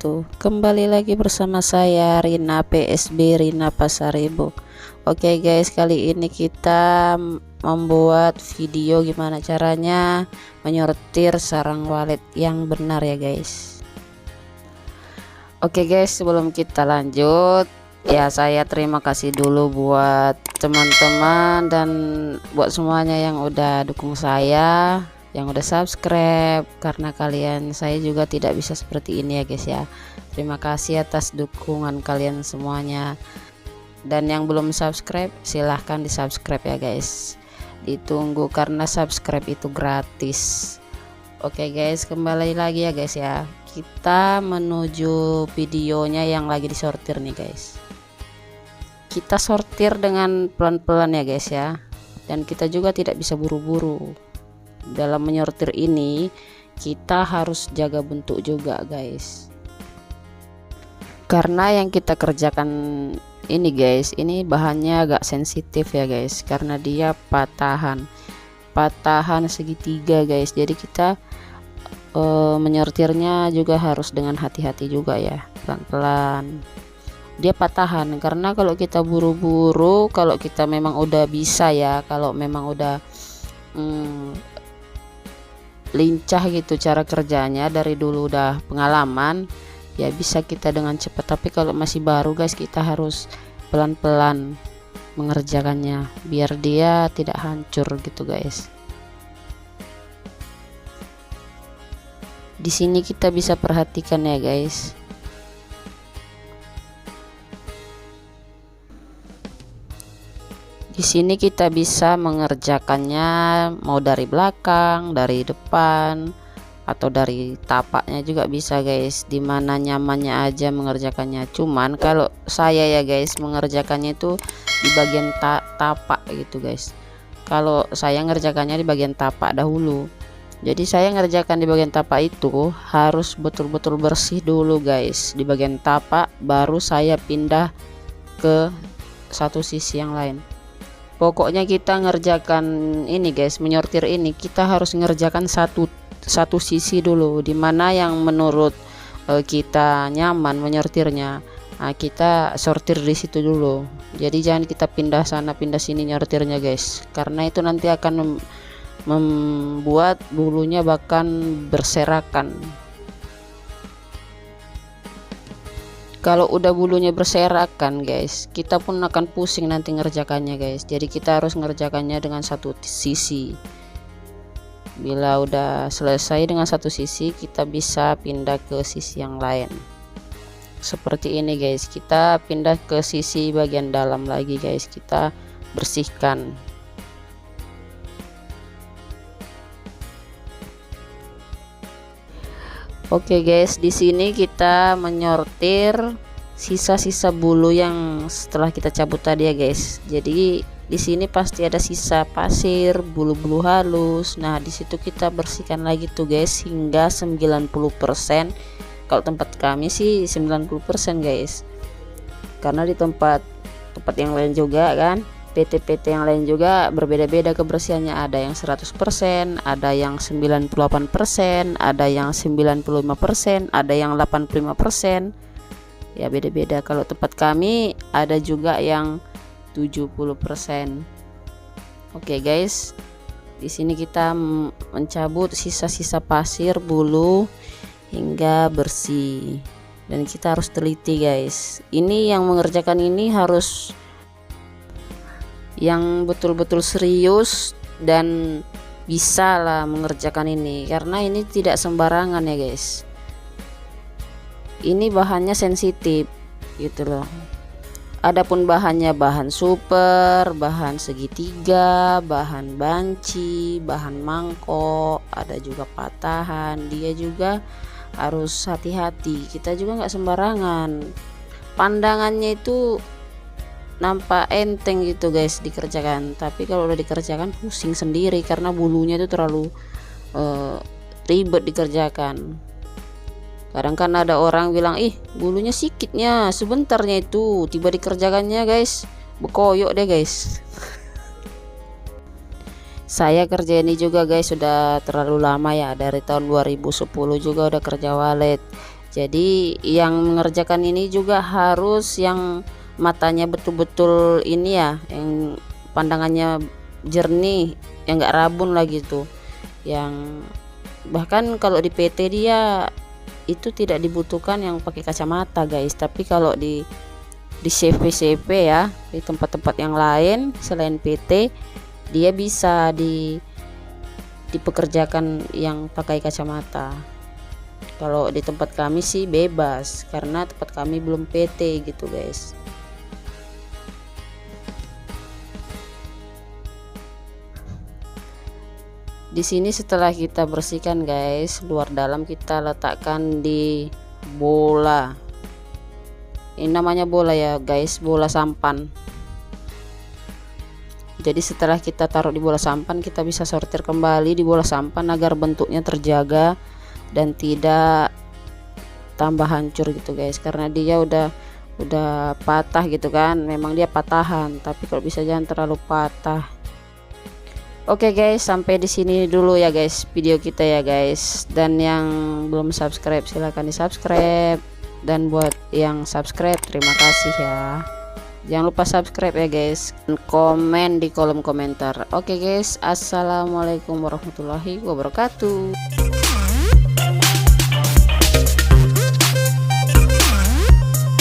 wabarakatuh. Kembali lagi bersama saya Rina PSB Rina Pasaribu. Oke guys, kali ini kita membuat video gimana caranya menyortir sarang walet yang benar ya guys. Oke guys, sebelum kita lanjut ya, saya terima kasih dulu buat teman-teman dan buat semuanya yang udah dukung saya, yang udah subscribe. Karena kalian saya juga tidak bisa seperti ini ya guys ya. Terima kasih atas dukungan kalian semuanya. Dan yang belum subscribe silahkan di subscribe ya guys, ditunggu karena subscribe itu gratis. Oke guys, kembali lagi ya guys ya, kita menuju videonya yang lagi disortir nih guys. Kita sortir dengan pelan-pelan ya guys ya, dan kita juga tidak bisa buru-buru. Dalam menyortir ini kita harus jaga bentuk juga guys, karena yang kita kerjakan ini guys, ini bahannya agak sensitif ya guys, karena dia patahan segitiga guys. Jadi kita menyortirnya juga harus dengan hati-hati juga ya, pelan-pelan. Dia patahan karena kalau kita buru-buru, kalau kita memang udah bisa ya, kalau memang udah lincah gitu cara kerjanya, dari dulu udah pengalaman ya, bisa kita dengan cepat. Tapi kalau masih baru guys, kita harus pelan-pelan mengerjakannya biar dia tidak hancur gitu guys. Di sini kita bisa perhatikan ya guys, di sini kita bisa mengerjakannya mau dari belakang, dari depan, atau dari tapaknya juga bisa guys, dimana nyamannya aja mengerjakannya. Cuman kalau saya ya guys mengerjakannya itu di bagian tapak gitu guys. Kalau saya ngerjakannya di bagian tapak dahulu, jadi saya ngerjakan di bagian tapak itu harus betul-betul bersih dulu guys di bagian tapak, baru saya pindah ke satu sisi yang lain. Pokoknya kita ngerjakan ini guys, menyortir ini kita harus ngerjakan satu sisi dulu, dimana yang menurut kita nyaman menyortirnya. Nah, kita sortir di situ dulu. Jadi jangan kita pindah sana pindah sini nyortirnya guys, karena itu nanti akan membuat bulunya bahkan berserakan. Kalau udah bulunya berserakan guys, kita pun akan pusing nanti ngerjakannya guys. Jadi kita harus ngerjakannya dengan satu sisi. Bila udah selesai dengan satu sisi, kita bisa pindah ke sisi yang lain. Seperti ini guys, kita pindah ke sisi bagian dalam lagi guys, kita bersihkan. Oke guys, di sini kita menyortir sisa-sisa bulu yang setelah kita cabut tadi ya guys. Jadi di sini pasti ada sisa pasir, bulu-bulu halus. Nah, di situ kita bersihkan lagi tuh guys hingga 90%. Kalau tempat kami sih 90% guys. Karena di tempat yang lain juga kan, PT-PT yang lain juga berbeda-beda kebersihannya, ada yang 100%, ada yang 98%, ada yang 95%, ada yang 85%. Ya beda-beda. Kalau tempat kami ada juga yang 70%. Oke guys, di sini kita mencabut sisa-sisa pasir, bulu hingga bersih. Dan kita harus teliti guys. Ini yang mengerjakan ini harus yang betul-betul serius dan bisa lah mengerjakan ini, karena ini tidak sembarangan ya guys. Ini bahannya sensitif gitu loh. Adapun bahannya bahan super, bahan segitiga, bahan banci, bahan mangkok, ada juga patahan. Dia juga harus hati-hati, kita juga nggak sembarangan. Pandangannya itu nampak enteng gitu guys dikerjakan, tapi kalau udah dikerjakan pusing sendiri karena bulunya itu terlalu ribet dikerjakan. Kadang kan ada orang bilang, ih bulunya sikitnya sebentarnya, itu tiba dikerjakannya guys bekoyok deh guys. Saya kerja ini juga guys sudah terlalu lama ya, dari tahun 2010 juga udah kerja walet. Jadi yang mengerjakan ini juga harus yang matanya betul-betul ini ya, yang pandangannya jernih, yang enggak rabun lah gitu. Yang bahkan kalau di PT dia itu tidak dibutuhkan yang pakai kacamata guys, tapi kalau di CV ya, di tempat-tempat yang lain selain PT dia bisa dipekerjakan yang pakai kacamata. Kalau di tempat kami sih bebas karena tempat kami belum PT gitu guys. Di sini setelah kita bersihkan guys, luar dalam kita letakkan di bola. Ini namanya bola ya guys, bola sampan. Jadi setelah kita taruh di bola sampan, kita bisa sortir kembali di bola sampan agar bentuknya terjaga dan tidak tambah hancur gitu guys, karena dia udah patah gitu kan. Memang dia patahan, tapi kalau bisa jangan terlalu patah. Oke guys, sampai di sini dulu ya guys video kita ya guys. Dan yang belum subscribe silahkan di subscribe, dan buat yang subscribe terima kasih ya. Jangan lupa subscribe ya guys, dan komen di kolom komentar. Oke guys, assalamualaikum warahmatullahi wabarakatuh.